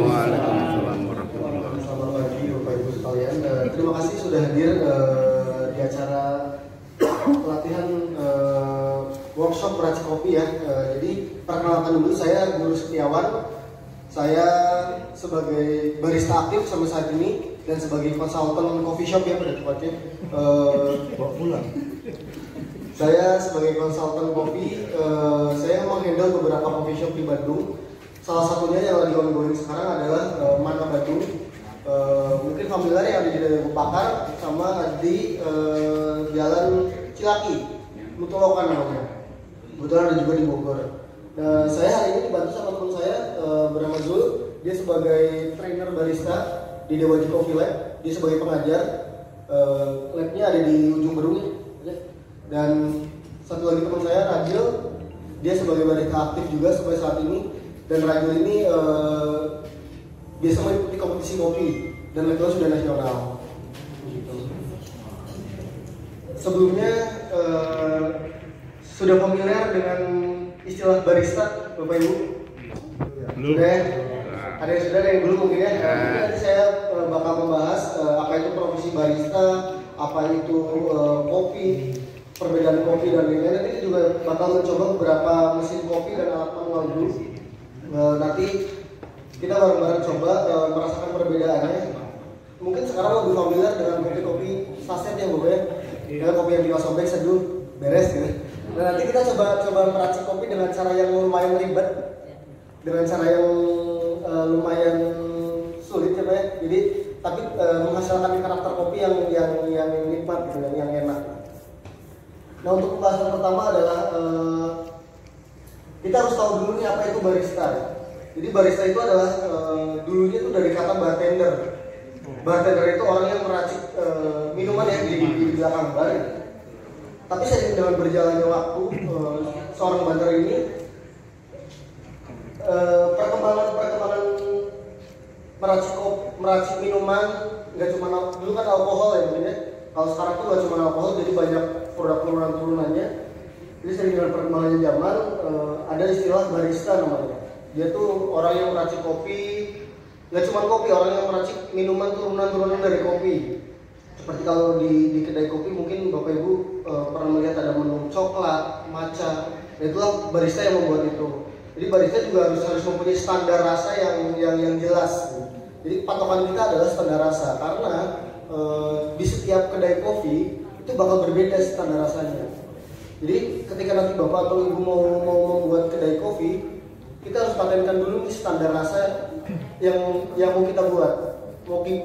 Waalaikumsalam warahmatullahi wabarakatuh. Selamat pagi Bapak Ibu sekalian. Terima kasih sudah hadir di acara pelatihan workshop peracik kopi ya. Jadi perkenalkan dulu, saya Guru Setiawan. Saya sebagai barista aktif sampai saat ini dan sebagai konsultan coffee shop ya pada tempatnya. Bawa pulang. Saya sebagai konsultan kopi, saya menghandle beberapa coffee shop di Bandung. Salah satunya yang lagi ongoing sekarang adalah Mana Bandung. Mungkin familiar yang ada di daerah Bupakar sama di Jalan Cilaki, Mutolokan namanya. Kebetulan ada juga di Bogor. Saya hari ini dibantu sama teman saya bernama Zul. Dia sebagai trainer barista di Dewaji Coffee Lab. Dia sebagai pengajar. Labnya ada di ujung Berung. Dan satu lagi teman saya Rajil. Dia sebagai barista aktif juga sampai saat ini. Dan Rajil ini biasa mengikuti kompetisi kopi dan levelnya sudah nasional. Sebelumnya sudah familiar dengan istilah barista, Bapak Ibu? Belum. Ada yang sudah, ada yang belum mungkin ya. Nanti saya bakal membahas apa itu profesi barista, apa itu kopi, perbedaan kopi dan lain-lain. Nanti juga bakal mencoba beberapa mesin kopi dan alat manual dulu. Nanti kita bareng-bareng coba merasakan perbedaannya. Mungkin sekarang lebih familiar dengan kopi-kopi saset yang gue ya, kopi yang diosobek seduh beres gitu. Nah, nanti kita coba meracik kopi dengan cara yang lumayan ribet, dengan cara yang lumayan sulit ya, Pak ya. Jadi tapi menghasilkan karakter kopi yang nikmat gitu, yang enak. Nah, untuk pembahasan pertama adalah kita harus tahu dulu nih apa itu barista. Jadi barista itu adalah dulunya itu dari kata bartender. Bartender itu orang yang meracik minuman yang di belakang bar. Tapi seiring dengan berjalannya waktu, seorang bartender ini perkembangan meracik minuman nggak cuma dulu kan alkohol ya mungkin ya. Kalau sekarang tuh nggak cuma alkohol, jadi banyak produk turunannya. Jadi seiring dengan perkembangan zaman ada istilah barista namanya. Dia tuh orang yang meracik kopi, nggak cuma kopi, orang yang meracik minuman turunan dari kopi. Seperti kalau di kedai kopi mungkin Bapak Ibu pernah melihat ada menu coklat, matcha. Nah, itulah barista yang membuat itu. Jadi barista juga harus mempunyai standar rasa yang jelas. Jadi patokan kita adalah standar rasa karena di setiap kedai kopi itu bakal berbeda standar rasanya. Jadi ketika nanti Bapak atau Ibu mau membuat kedai kopi, kita harus patenkan dulu nih standar rasa yang mau kita buat.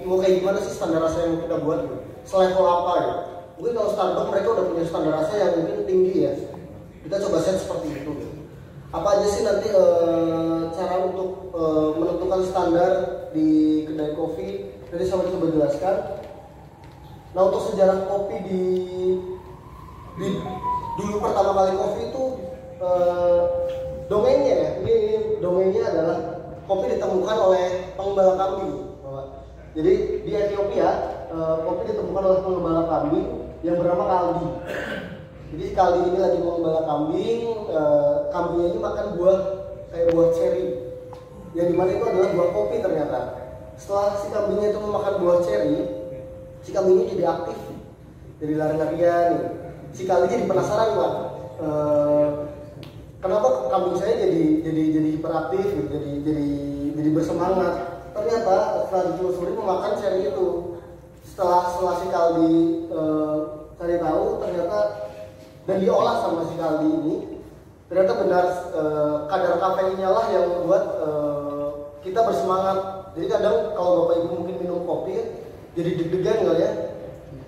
Mau kayak gimana sih standar rasa yang kita buat? Selevel apa ya? Mungkin kalau Starbucks mereka udah punya standar rasa yang mungkin tinggi ya. Kita coba set seperti itu. Apa aja sih nanti cara untuk menentukan standar di kedai kopi? Nanti saya coba jelaskan. Nah, untuk sejarah kopi di dulu pertama kali kopi itu dongengnya ya. Ini dongengnya adalah kopi ditemukan oleh pengembala kambing. Jadi di Ethiopia kopi ditemukan oleh pengembala kambing yang bernama Kaldi. Jadi Kaldi ini lagi mengembala kambing, kambingnya ini makan buah kayak buah ceri, yang dimana itu adalah buah kopi ternyata. Setelah si kambingnya itu memakan buah ceri, si kambingnya jadi aktif, jadi lari-larian. Si Kaldi jadi penasaran lah, kenapa kambing saya jadi hiperaktif, gitu, jadi bersemangat. Ternyata setelah ditelusuri memakan ceri itu. Setelah si Kaldi cari tahu ternyata dan diolah sama si Kaldi ini, ternyata benar kadar kafeinnya lah yang membuat kita bersemangat. Jadi kadang kalau Bapak Ibu mungkin minum kopi jadi deg-degan nggak ya,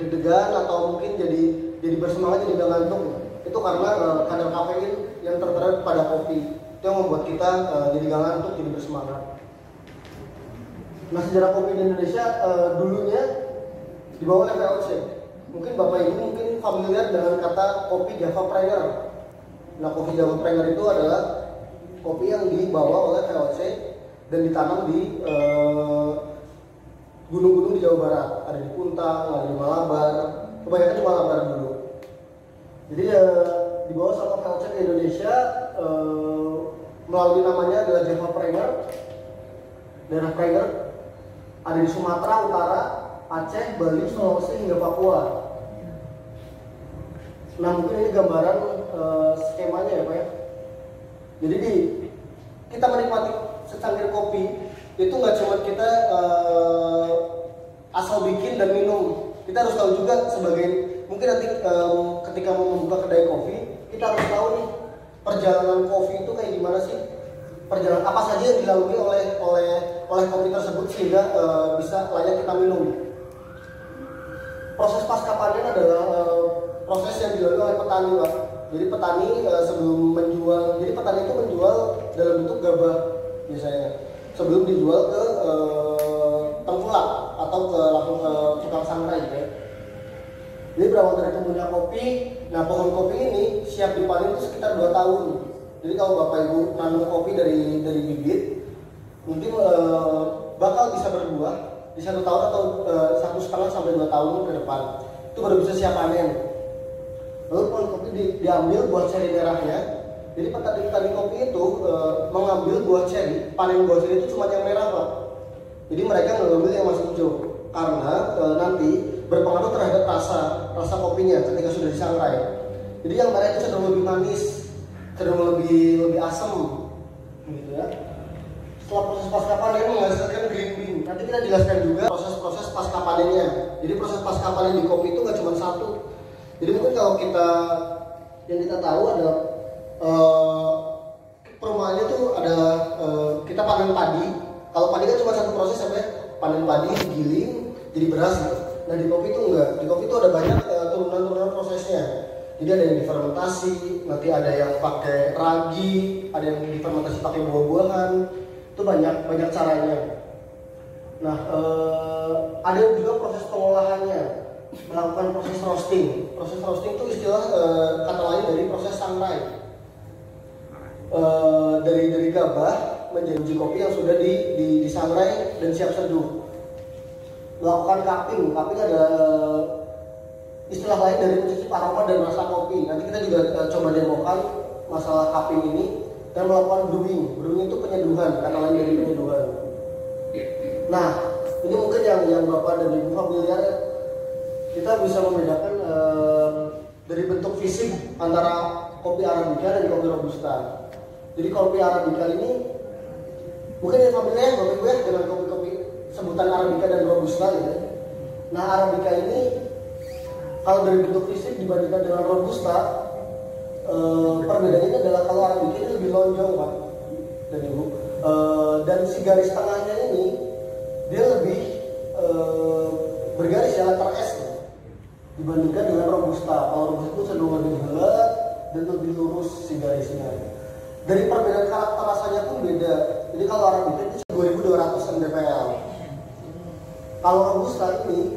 deg-degan atau mungkin jadi bersemangat, jadi nggak ngantuk. Itu karena kadar kafein yang tertera pada kopi itu yang membuat kita jadi nggak ngantuk, jadi bersemangat. Nah, sejarah kopi di Indonesia dulunya dibawa oleh VOC. Mungkin Bapak Ibu mungkin familiar dengan kata kopi Javapreneur. Nah, kopi Javapreneur itu adalah kopi yang dibawa oleh VOC dan ditanam di gunung-gunung di Jawa Barat. Ada di Puntang, ada di Malabar. Kebanyakan di Malabar dulu. Jadi dibawa sama VOC ke Indonesia melalui namanya adalah Javapreneur. daerah Pranger, ada di Sumatera Utara, Aceh, Bali, Sulawesi hingga Papua. Nah mungkin ini gambaran skemanya ya Pak ya. Jadi kita menikmati secangkir kopi itu nggak cuma kita asal bikin dan minum. Kita harus tahu juga sebagai mungkin nanti ketika mau membuka kedai kopi, kita harus tahu nih perjalanan kopi itu kayak gimana sih, perjalanan apa saja yang dilalui oleh kopi tersebut sehingga bisa layak kita minum. Proses pasca panen adalah proses yang dilalui oleh petani Pak. Jadi petani sebelum menjual, jadi petani itu menjual dalam bentuk gabah biasanya sebelum dijual ke tengkulak atau langsung ke tukang sangrai gitu ya. Jadi berawal dari tumbuhnya kopi, nah pohon kopi ini siap dipanen itu sekitar 2 tahun. Jadi kalau Bapak Ibu nanam kopi dari bibit, mungkin bakal bisa berbuah di 1 tahun atau 1,5 sampai 2 tahun ke depan. Itu baru bisa siap panen. Lalu pohon kopi diambil buah ceri merahnya. Jadi petani kopi itu mengambil buah ceri, panen buah ceri itu cuma yang merah Pak. Jadi mereka mengambil yang masih hijau karena nanti berpengaruh terhadap rasa kopinya ketika sudah disangrai. Jadi yang merah itu cenderung lebih manis, cenderung lebih asam, gitu ya. Setelah proses pasca panen menghasilkan green bean. Nanti kita jelaskan juga proses pasca panennya. Jadi proses pasca panen di kopi itu nggak cuma satu. Jadi mungkin kalau yang kita tahu adalah perumahannya tuh ada kita panen padi. Kalau padi kan cuma satu proses sampai panen padi, digiling, jadi beras gitu. Nah di kopi itu enggak. Di kopi itu ada banyak turunan-turunan prosesnya. Jadi ada yang difermentasi, nanti ada yang pakai ragi, ada yang difermentasi pakai buah-buahan. Itu banyak caranya. Nah ada juga proses pengolahannya, melakukan proses roasting. Proses roasting itu istilah kata lain dari proses sangrai. Dari gabah menjadi biji kopi yang sudah disangrai dan siap seduh. Melakukan cupping ada istilah lain dari mencicip aroma dan rasa kopi. Nanti kita juga coba demokan masalah cupping ini dan melakukan brewing. Brewing itu penyeduhan, kata lain dari penyeduhan. Nah, ini mungkin yang Bapak dan Ibu familiar, kita bisa membedakan dari bentuk fisik antara kopi Arabica dan kopi Robusta. Jadi kopi Arabica ini mungkin yang familiar Bapak Ibu ya dengan kopi-kopi sebutan Arabica dan Robusta gitu. Nah Arabica ini kalau dari bentuk fisik dibandingkan dengan Robusta, perbedaannya adalah kalau Arabica ini lebih lonjong Pak dan Ibu, dan si garis tengahnya ini dia lebih bergaris ya, letter S ya, dibandingkan dengan Robusta. Kalau Robusta itu cenderung lebih bulat dan lebih lurus si garisnya. Dari perbedaan karakter rasanya pun beda. Jadi kalau Arabica itu 2200 mdpl. Kalau Robusta ini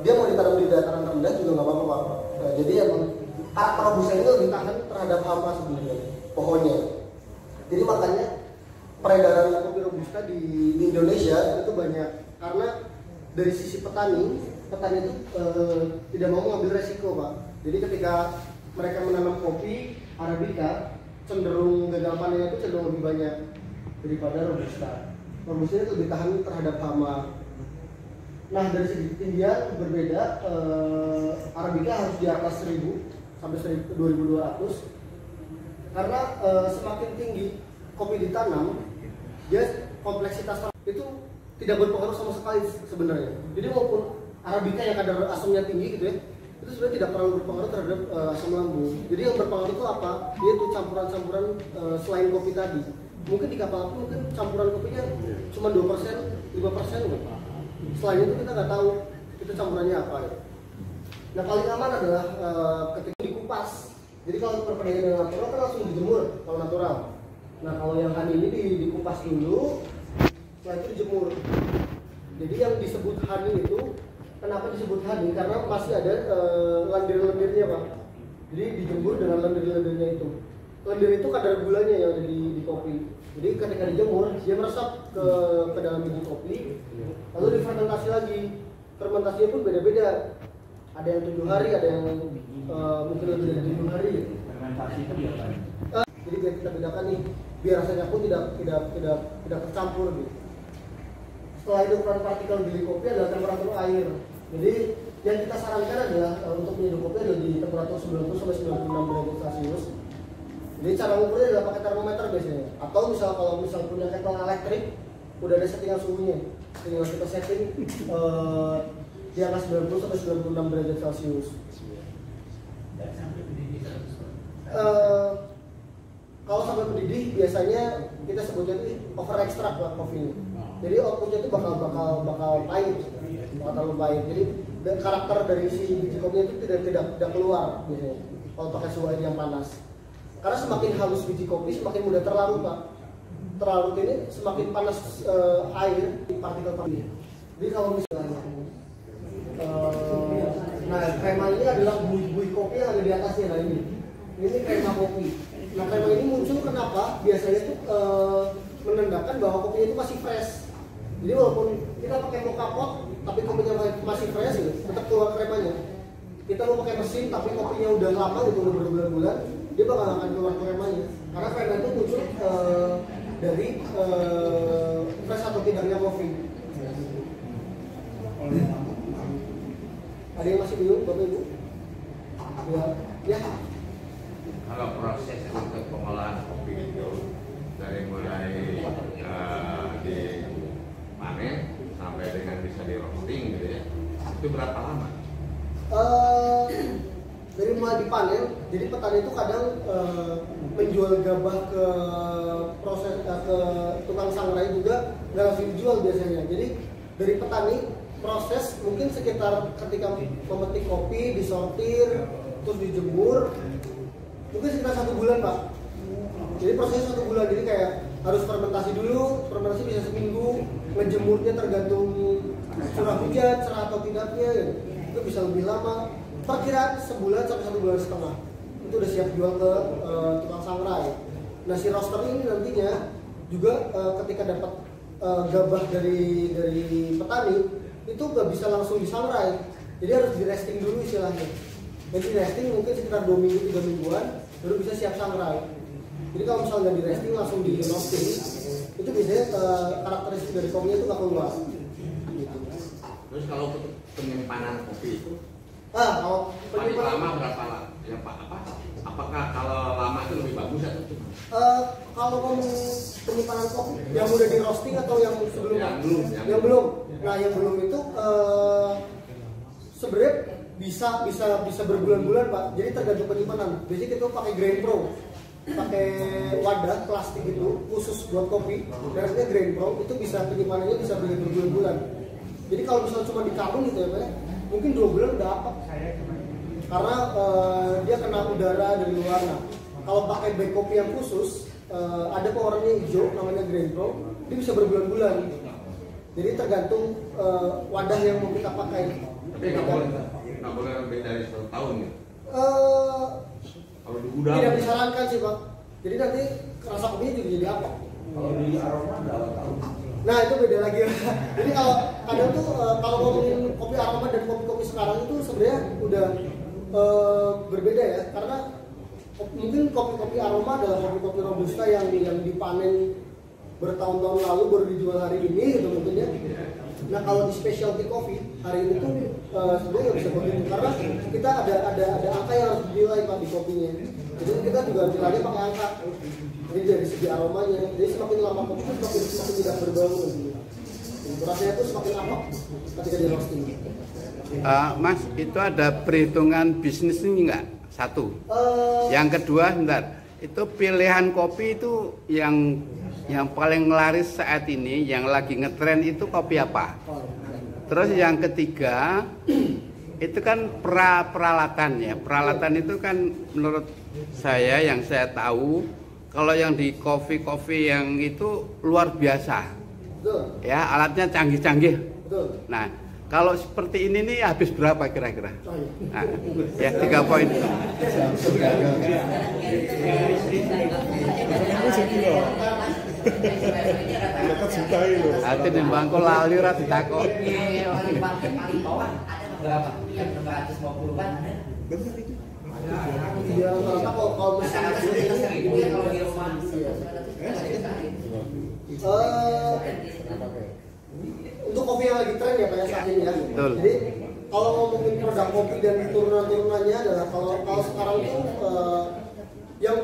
dia mau ditanam di dataran rendah juga nggak apa-apa Pak. Nah, jadi emang karakter Robusta ini lebih tahan terhadap hama sebenarnya pohonnya. Jadi makanya peredaran kopi Robusta di Indonesia itu banyak karena dari sisi petani itu tidak mau mengambil resiko Pak. Jadi ketika mereka menanam kopi Arabica, cenderung gagal panennya itu cenderung lebih banyak daripada Robusta. Robusta itu lebih tahan terhadap hama. Nah dari segi ketinggian berbeda, Arabica harus di atas 1000 sampai 2200 karena semakin tinggi kopi ditanam, dia kompleksitas itu tidak berpengaruh sama sekali sebenarnya. Jadi walaupun Arabica yang kadar asamnya tinggi gitu ya, itu sebenarnya tidak terlalu berpengaruh terhadap asam lambung. Jadi yang berpengaruh itu apa? Dia itu campuran-campuran selain kopi tadi. Mungkin di kapal api mungkin campuran kopinya cuma 2%, 5% gitu. Selain itu kita nggak tahu itu campurannya apa ya. Nah paling aman adalah ketika dikupas. Jadi kalau perbedaan dengan natural kan langsung dijemur kalau natural. Nah kalau yang honey ini dikupas dulu, setelah itu dijemur. Jadi yang disebut honey itu, kenapa disebut honey? Karena masih ada lendir-lendirnya Pak. Jadi dijemur dengan lendir-lendirnya itu. Lendir itu kadar gulanya yang ada di kopi. Jadi ketika dijemur, dia meresap ke dalam biji kopi, lalu difermentasi lagi. Fermentasinya pun beda-beda. Ada yang 7 hari, ada yang mungkin lebih dari 7 hari. Fermentasi itu Jadi biar kita bedakan nih, biar rasanya pun tidak tercampur gitu. selain ukuran partikel di kopi adalah temperatur air. Jadi yang kita sarankan adalah untuk menyeduh kopi adalah di temperatur 90 sampai 96 derajat Celcius. Jadi cara mengukurnya adalah pakai termometer biasanya. Atau kalau punya kettle elektrik, udah ada settingan suhunya. Tinggal kita setting di angka 90 sampai 96 derajat Celcius. Kalau sampai mendidih biasanya kita sebutnya itu over extract lah kopinya. Jadi outputnya itu bakal pahit, bakal terlalu pahit. Jadi karakter dari si biji kopinya itu tidak keluar biasanya kalau pakai suhu air yang panas. Karena semakin halus biji kopi semakin mudah terlarut pak. Terlarut ini semakin panas air partikel-partikel. Jadi kalau misalnya nah krema ini adalah buih kopi yang ada di atasnya. Nah ini krema kopi. Nah krema ini muncul kenapa? Biasanya itu menandakan bahwa kopinya itu masih fresh. Jadi walaupun kita pakai mocha pot tapi kopinya masih fresh gitu, tetap keluar kremanya. Kita mau pakai mesin tapi kopinya udah lama gitu, udah berbulan-bulan, dia bakal akan keluar kremanya. Karena krema itu muncul dari fresh atau tidaknya kopi. Ada yang masih bingung, Bapak Ibu? Ya. Kalau proses untuk pengolahan kopi itu dari mulai dipanen sampai dengan bisa di roasting gitu ya, itu berapa lama? Dari mulai dipanen, jadi petani itu kadang menjual gabah ke proses ke tukang sangrai juga nggak langsung dijual biasanya. Jadi dari petani proses mungkin sekitar ketika memetik kopi, disortir, terus dijemur, mungkin sekitar 1 bulan pak. Jadi prosesnya 1 bulan, jadi kayak harus fermentasi dulu, fermentasi bisa seminggu, ngejemurnya tergantung curah hujan, cerah atau tidaknya, gitu. Itu bisa lebih lama. Perkiraan sebulan sampai 1,5 bulan itu udah siap jual ke tukang sangrai. Nah si roaster ini nantinya juga ketika dapat gabah dari petani itu nggak bisa langsung disangrai, jadi harus di resting dulu istilahnya. Jadi resting mungkin sekitar 2 minggu 3 mingguan baru bisa siap sangrai. Jadi kalau misalnya di resting langsung di roasting, itu biasanya karakteristik dari kopinya itu nggak keluar. Gitu. Terus kalau penyimpanan kopi itu, kalau paling lama berapa lah? Ya Pak, apakah kalau lama itu lebih bagus atau cuma? Kalau penyimpanan kopi yang udah di roasting atau yang sebelumnya? Yang belum. Nah yang belum itu sebenarnya bisa berbulan-bulan pak. Jadi tergantung penyimpanan. Biasanya kita pakai Grain Pro, pakai wadah plastik itu khusus buat kopi. Biasanya Grain Pro itu bisa penyimpanannya bisa berbulan-bulan. Jadi kalau misalnya cuma di karung gitu ya pak, mungkin 2 bulan udah apa? Karena dia kena udara dari luar. Nah kalau pakai bag kopi yang khusus, ada warnanya hijau namanya Grain Pro, dia bisa berbulan-bulan. Jadi tergantung wadah yang mau kita pakai. Tapi nggak boleh lebih dari 1 tahun ya? Kalau di gudang tidak disarankan sih pak. Jadi nanti rasa kopinya juga jadi apa? Kalau di aroma berapa tahun? Nah itu beda lagi. Jadi kalau kadang tuh kalau ngomongin kopi aroma dan kopi-kopi sekarang itu sebenarnya udah berbeda ya. Karena mungkin kopi-kopi aroma adalah kopi-kopi robusta yang dipanen bertahun-tahun lalu baru dijual hari ini gitu mungkin ya. Nah kalau di specialty coffee hari ini tuh sebenarnya nggak bisa begitu karena kita ada angka yang harus dinilai pak di kopinya. Jadi kita juga nilainya pakai angka. Jadi dari segi aromanya, jadi semakin lama kopi itu semakin tidak berbau gitu. Rasanya tuh semakin apok ketika di roasting. Mas, itu ada perhitungan bisnis ini enggak? Satu. Yang kedua, bentar. Itu pilihan kopi itu yang paling laris saat ini, yang lagi ngetren itu kopi apa? Terus yang ketiga, itu kan peralatan ya. Peralatan itu kan menurut saya yang saya tahu, kalau yang di kopi yang itu luar biasa. Betul. Ya, alatnya canggih-canggih. Betul. Nah, kalau seperti ini nih habis berapa kira-kira? Nah, ya 3 poin. Hati nih bangku lali ora ditakok. Paling bawah ada berapa? Yang 250 kan ada. Benar itu. Iya, kalau misalnya ini kalau di rumah untuk kopi yang lagi tren ya Pak ya saat ini ya. Betul. Jadi kalau ngomongin produk kopi dan turunan-turunannya adalah kalau sekarang itu yang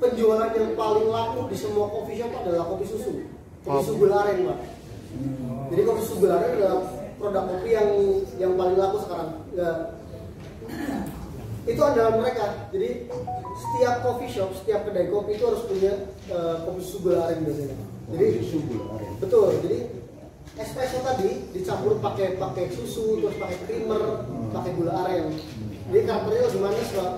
penjualan yang paling laku di semua coffee shop adalah kopi susu. Kopi susu gula aren Pak. Jadi kopi susu gula aren adalah produk kopi yang paling laku sekarang. Ya, itu andalan mereka. Jadi setiap coffee shop, setiap kedai kopi itu harus punya kopi susu gula aren biasanya. Jadi susu gula aren. Betul. Jadi espresso tadi dicampur pakai susu, terus pakai creamer, pakai gula aren. Jadi karakternya lebih manis Pak.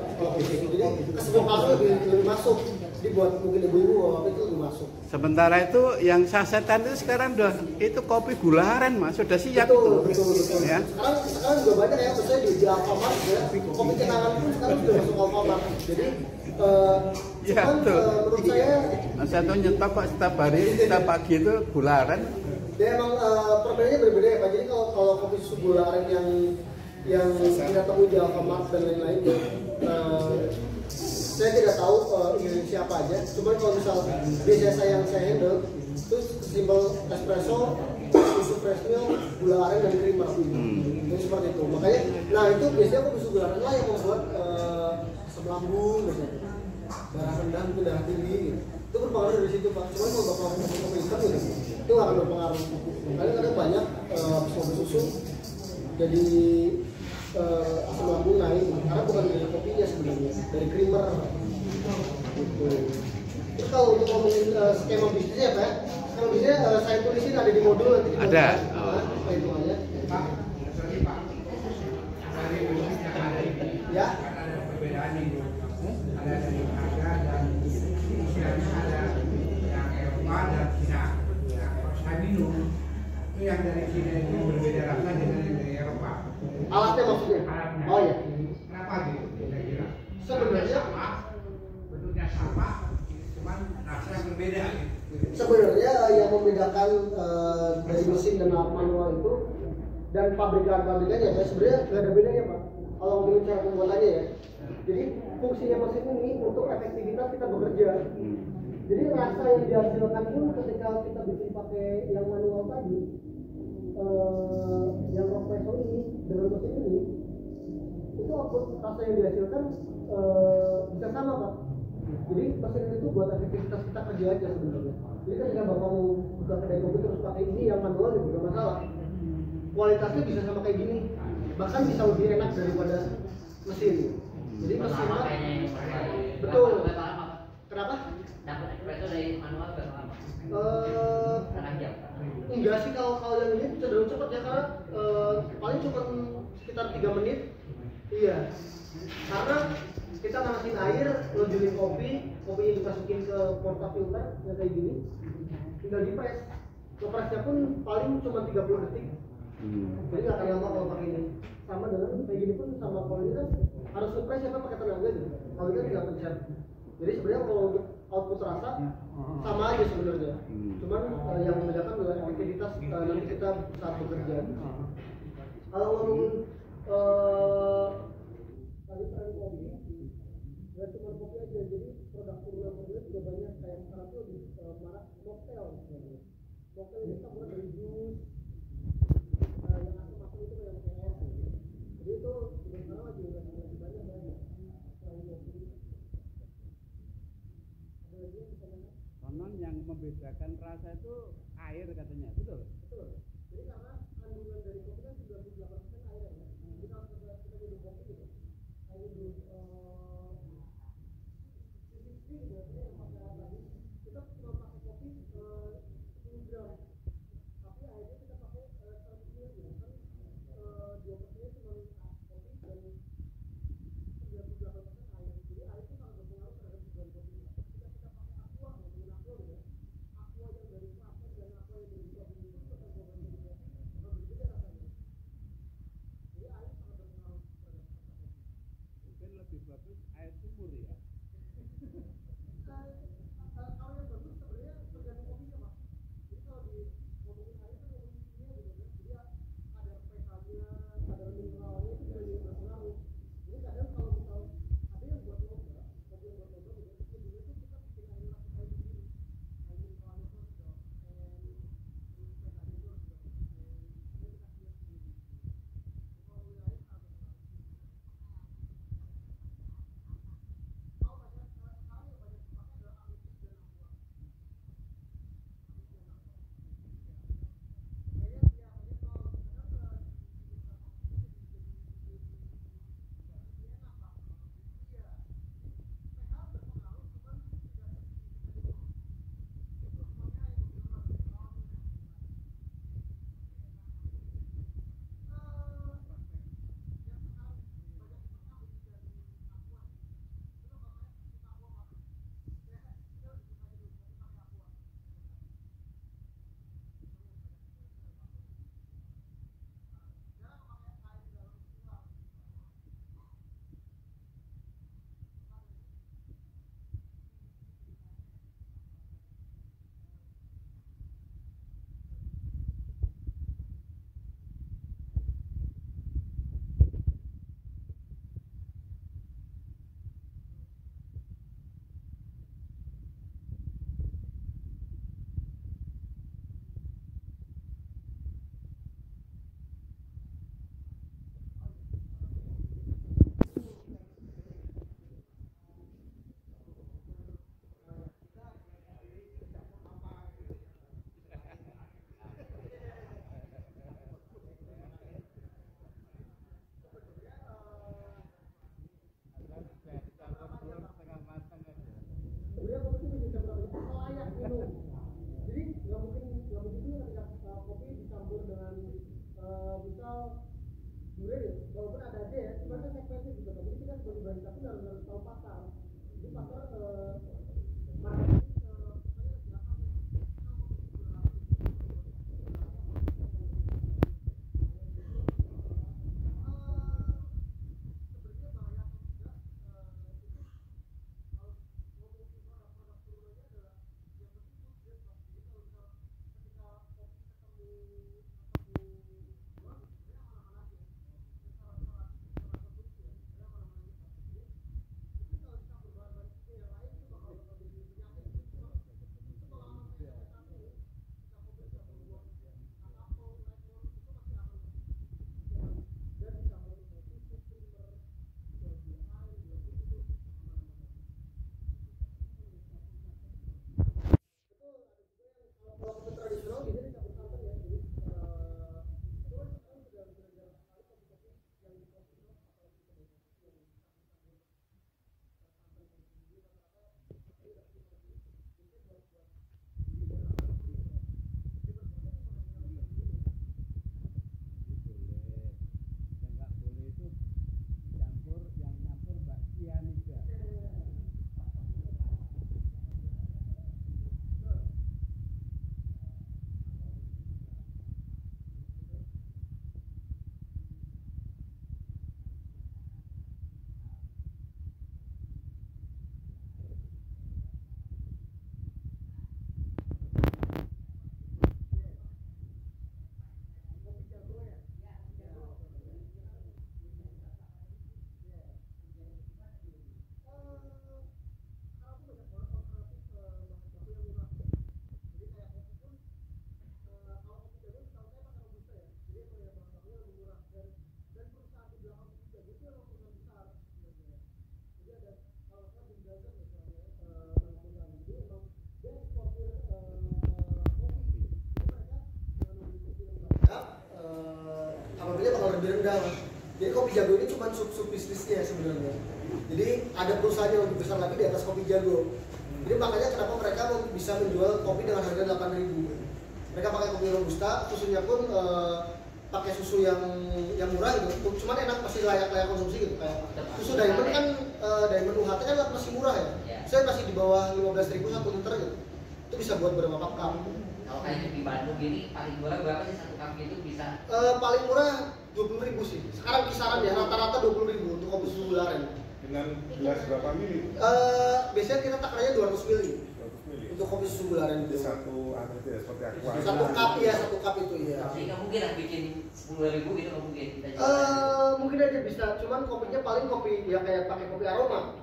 Jadi kesemuanya lebih masuk. Jadi buat mungkin ibu-ibu itu lebih masuk. Sementara itu yang sasetan itu sekarang udah itu kopi gula aren Mas, sudah siap Betul. Ya. Sekarang juga banyak ya, misalnya di Alfamart ya, kopi kenangan pun sekarang sudah masuk Alfamart. Jadi Ya, cuman betul. menurut saya Mas Anto nyetok kok setiap hari, setiap pagi itu gula aren. dia emang perbedaannya berbeda ya Pak. Jadi kalau kopi susu gula aren yang kita temui di Alfamart dan lain-lain saya tidak tahu ingredientsnya apa aja. Cuman kalau misal biasanya saya handle itu simpel espresso, susu fresh milk, gula aren dan creamer. Jadi seperti itu. Makanya, nah itu biasanya kopi susu gula aren lah yang membuat asam lambung, misalnya darah rendah, mungkin darah tinggi. Gitu. Itu berpengaruh dari situ Pak. Cuman kalau bapak minum kopi hitam gitu, itu nggak akan berpengaruh. Kadang-kadang banyak kopi susu jadi asam lambung naik karena bukan dari kopinya sebenarnya, dari creamer gitu. Terus kalau untuk ngomongin skema bisnisnya Pak, skema bisnisnya saya tulisin ada di modul nanti di Ada. apa hitungannya ya. Ada perbedaan itu, ada dari harga dan istilahnya ada yang Eropa dan Cina. Nah, saya minum itu yang dari Cina itu berbeda rasa dengan yang dari Eropa. Alatnya maksudnya? Alatnya. Oh ya. Kenapa gitu? Kira-kira. Sebenarnya bentuknya sama, cuman rasa yang berbeda. Gitu. Sebenarnya yang membedakan dari mesin dan alat manual itu dan pabrikan-pabrikannya ya sebenarnya nggak ada bedanya Pak. Kalau ngomongin cara pembuatannya ya. Jadi fungsinya mesin ini untuk efektivitas kita bekerja. Jadi rasa yang dihasilkan pun ketika kita bikin pakai yang manual tadi, yang espresso ini dengan mesin ini, itu output rasa yang dihasilkan bisa sama Pak. Jadi mesin itu buat efektivitas kita kerja aja sebenarnya. Jadi ketika bapak mau buka kedai kopi terus pakai ini yang manual juga nggak masalah. Kualitasnya bisa sama kayak gini, bahkan bisa lebih enak daripada mesin. Jadi mesinnya betul. Kenapa? Dapat espresso dari manual berapa lama? Setengah jam. Enggak sih kalau yang ini cenderung cepat ya karena paling cuma sekitar 3 menit. Iya. Karena kita manasin air, ngejualin kopinya dimasukin ke portafilter yang kayak gini, tinggal dipres. Ngepresnya pun paling cuma 30 detik. Jadi nggak akan lama kalau pakai ini. Sama dengan kayak gini pun sama kalau ini kan harus ngepres ya kan pakai tenaga gitu. Kalau ini kan tinggal pencet. Jadi sebenarnya kalau untuk output rasa sama aja sebenarnya. Cuman yang membedakan adalah efektivitas nanti kita saat bekerja. Kalau ngomongin tadi tren kopi, nggak cuma kopi aja. Jadi produk turunan kopi juga banyak kayak sekarang tuh lebih marak mocktail sebenarnya. Mocktail ini campuran dari jus, yang asam-asam itu yang kayak es. Jadi itu sekarang lagi banyak banyak. Konon yang membedakan rasa itu air katanya, betul? Betul. Jadi karena kandungan dari kopi kan 98% air ya. Jadi kalau kita minum kopi gitu, kayak minum CCC gitu ya, yang pakai air tadi, kita cuma pakai kopi 10 gram. Tapi airnya kita pakai 100 ml gitu kan, 2%-nya cuma kopi dan 98% air. Jadi air itu sangat berpengaruh terhadap tujuan kopi. Jika kita pakai aqua, ngomongin aqua gitu ya, aqua yang dari klaser dan aqua yang dari kopi itu akan berpengaruh durian ya, walaupun ada aja ya, cuma kan segmennya gitu kan. Jadi kita sebagai barista pun harus tahu pasar. Jadi pasar market apabila bakal lebih rendah. Jadi Kopi Jago ini cuma sub bisnisnya sebenarnya. Jadi ada perusahaan yang lebih besar lagi di atas Kopi Jago. Jadi makanya kenapa mereka bisa menjual kopi dengan harga 8.000. Mereka pakai kopi robusta, susunya pun pakai susu yang murah gitu. Cuman enak, masih layak konsumsi gitu. Kayak susu Diamond kan Diamond UHT kan masih murah ya. Saya masih di bawah 15.000 1 liter gitu. Itu bisa buat berapa cup. Kalau kayak di Bandung ini paling murah berapa sih satu cup itu bisa? Paling murah 20.000 sih. Sekarang kisaran ya rata-rata 20.000 untuk kopi susu gularen. Dengan gelas berapa mili? Biasanya kita takarannya 200 mili. 200 mili. Untuk kopi susu gularen itu. Satu tidak seperti aqua. Satu cup ya, satu cup itu ya. Jadi nggak mungkin lah bikin 10.000 gitu, nggak mungkin. Kita Mungkin aja bisa, cuman kopinya paling kopi ya kayak pakai kopi aroma.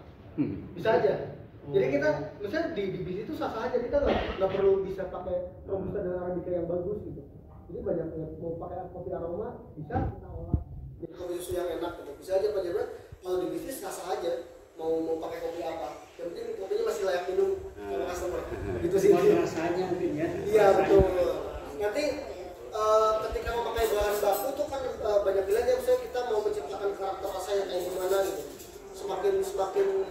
Bisa aja. Jadi kita misalnya di bis itu sah-sah aja, kita nggak perlu bisa pakai robusta dan arabica yang bagus gitu. Jadi banyak yang mau pakai kopi aroma bisa kita olah jadi kopi susu yang enak gitu. Bisa aja Pak Jabra, kalau di bisnis sah-sah aja mau pakai kopi apa. Yang penting kopinya masih layak minum sama customer. Gitu sih. Rasanya mungkin ya. Iya betul. Nanti ketika mau pakai bahan baku tuh kan banyak bilang ya, misalnya kita mau menciptakan karakter rasa yang kayak gimana gitu. Semakin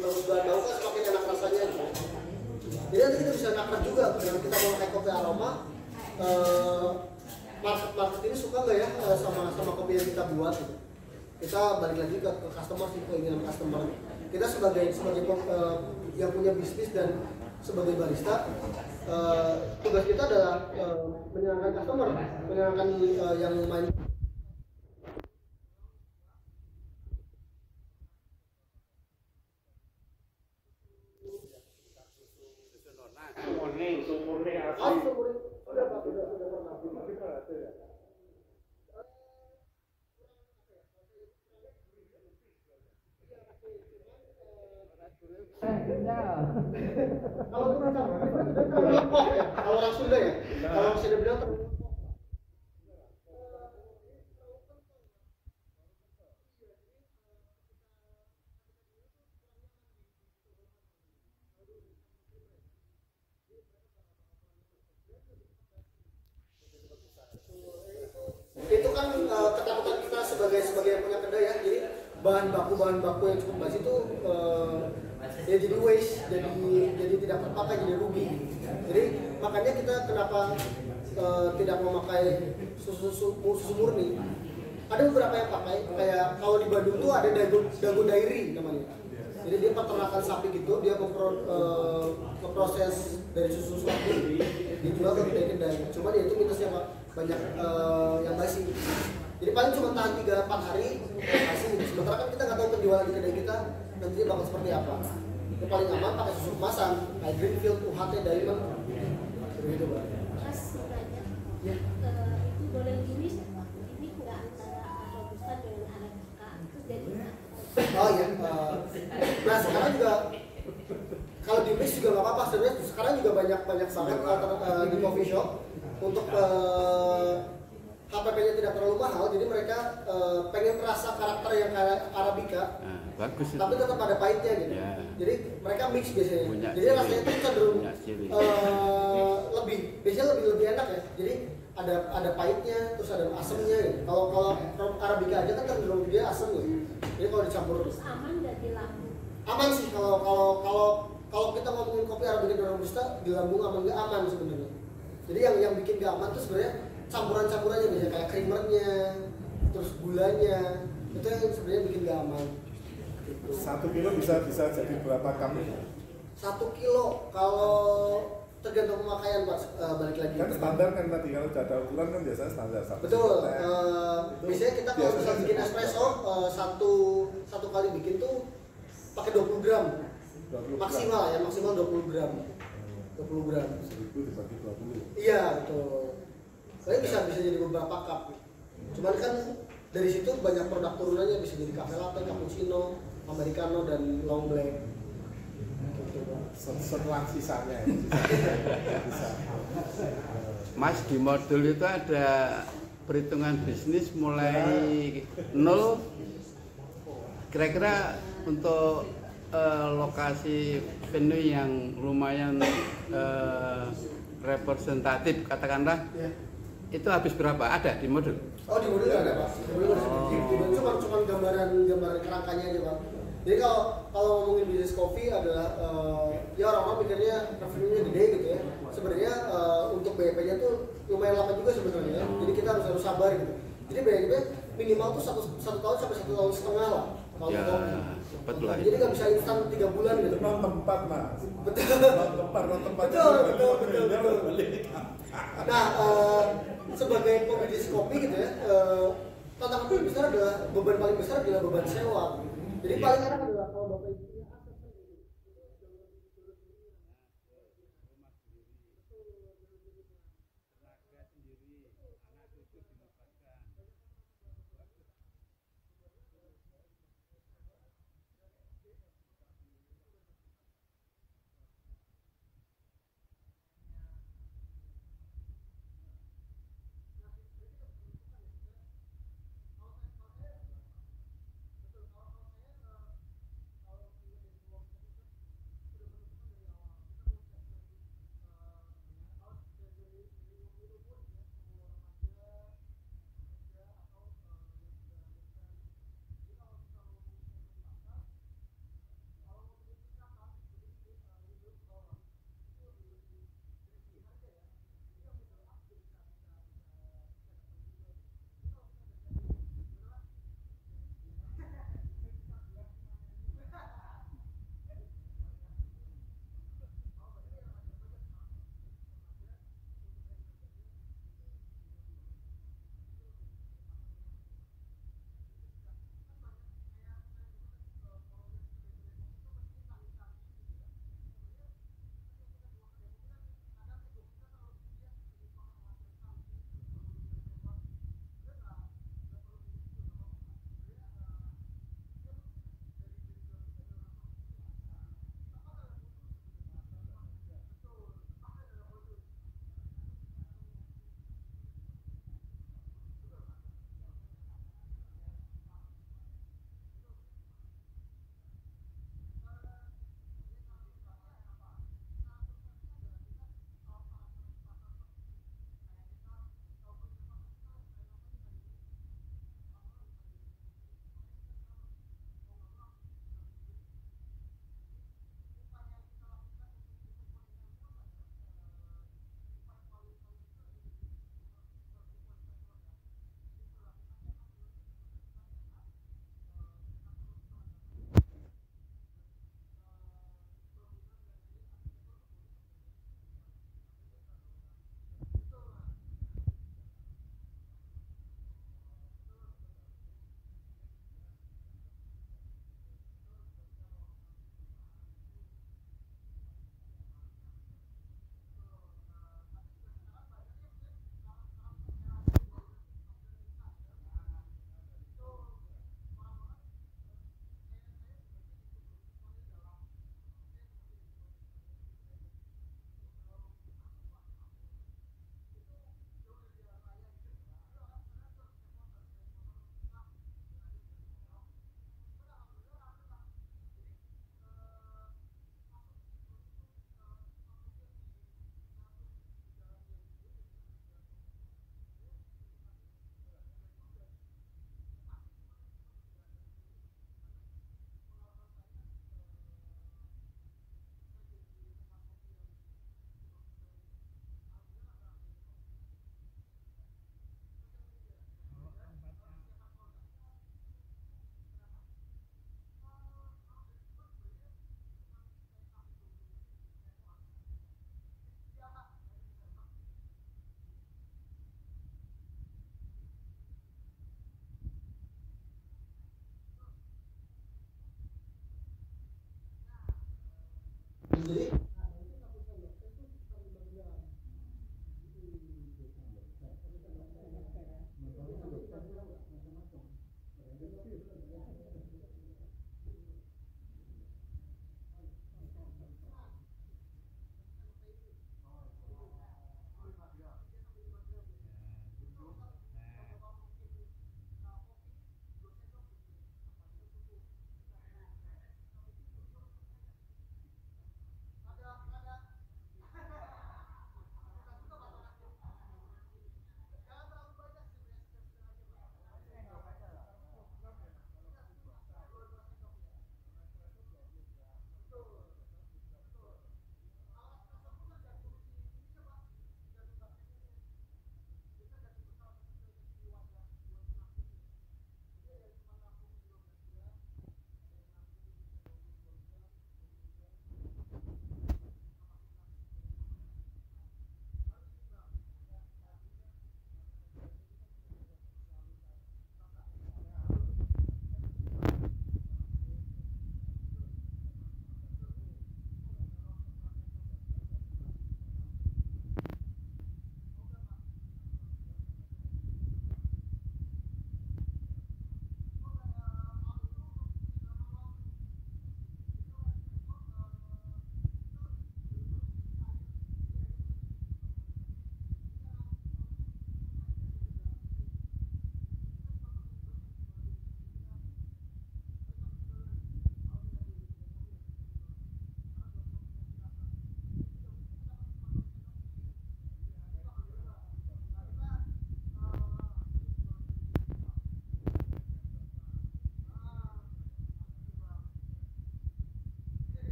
bagus bahan baku kan semakin enak rasanya gitu. Jadi nanti kita bisa nakar juga kalau kita mau pakai kopi aroma. Market ini suka nggak ya sama kopi yang kita buat gitu. Kita balik lagi ke customer sih, keinginan customer. Kita sebagai yang punya bisnis dan sebagai barista, tugas kita adalah menyenangkan customer, menyenangkan yang main. Sudah Pak, sudah pernah. Kalau itu macam terlempok ya, kalau orang Sunda ya, kalau Sunda bilang terlempok. Itu kan ketakutan kita sebagai yang punya kedai ya. Jadi bahan baku yang cukup basi itu ya jadi waste, jadi tidak terpakai, jadi rugi. Jadi makanya kita kenapa tidak memakai susu murni. ada beberapa yang pakai, kayak kalau di Bandung tuh ada Dago Dairy namanya. Jadi dia peternakan sapi gitu, dia memproses dari susu sapi dijual ke kedai kedai. Cuma dia itu minusnya Pak, banyak yang basi. Jadi paling cuma tahan 3-4 hari basi. Sementara kan kita nggak tahu penjualan di kedai kita nanti bakal seperti apa. Yang paling aman pakai susu kemasan, kayak Greenfield, UHT, Diamond, begitu Pak. Mas banyak. Ya. Itu boleh gini, ini nggak antara robusta dengan arabica, terus jadi Oh iya, nah sekarang juga kalau di mix juga nggak apa-apa sebenarnya. Sekarang juga banyak banget di coffee shop untuk HPP-nya tidak terlalu mahal, jadi mereka pengen rasa karakter yang kayak arabica, Nah, bagus itu. tapi tetap ada pahitnya gitu. Ya. Jadi mereka mix biasanya. Punya Jadi ciri. rasanya itu cenderung Punya ciri. biasanya lebih enak ya. Jadi ada pahitnya, terus ada asamnya gitu. Kalau arabica aja kan cenderung dia asam gitu. Jadi kalau dicampur terus aman nggak di lambung? aman sih. Kalau kita ngomongin kopi arabica dan robusta di lambung aman nggak aman sebenarnya. Jadi yang bikin nggak aman tuh sebenarnya campurannya biasanya kayak creamernya, terus gulanya, itu yang sebenarnya bikin nggak aman. Gitu. 1 kilo bisa jadi berapa cup? 1 kilo kalau tergantung pemakaian Pak, balik lagi. Kan standar kan tadi kalau udah ada ukuran kan biasanya standar. Betul. Itu Biasanya kita kalau biasanya bisa bikin espresso satu kali bikin tuh pakai 20 gram 20 gram. maksimal ya, maksimal 20 gram. 20 gram. 1000 dibagi 20. Iya betul. Soalnya bisa jadi beberapa cup. Cuman kan dari situ banyak produk turunannya, bisa jadi cafe latte, cappuccino, americano dan long black. Gitu, Pak. Setelah sisanya ya. Bisa. Mas, di modul itu ada perhitungan bisnis mulai 0. Kira-kira untuk lokasi venue yang lumayan representatif katakanlah, Ya. itu habis berapa? Ada di modul? Oh di modul nggak ada Pak. Di modul cuma gambaran kerangkanya aja Pak. Jadi kalau ngomongin bisnis kopi adalah ya orang-orang mikirnya revenue-nya gede gitu ya. Sebenarnya untuk BEP-nya tuh lumayan lama juga sebenarnya. Ya. Jadi kita harus sabar gitu. Jadi BEP minimal tuh satu tahun sampai 1,5 tahun lah. Kalau Ya, kopi. cepet lah Jadi itu. nggak bisa instan 3 bulan gitu. Non tempat Mas. Betul. Non tempat. Betul. Nah, sebagai pembisnis kopi gitu ya, tantangan paling besar adalah beban paling besar adalah beban sewa. Jadi paling enak adalah kalau bapak ibu punya aset sendiri.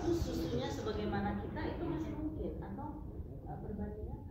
bagus susunya sebagaimana kita itu masih mungkin atau perbandingan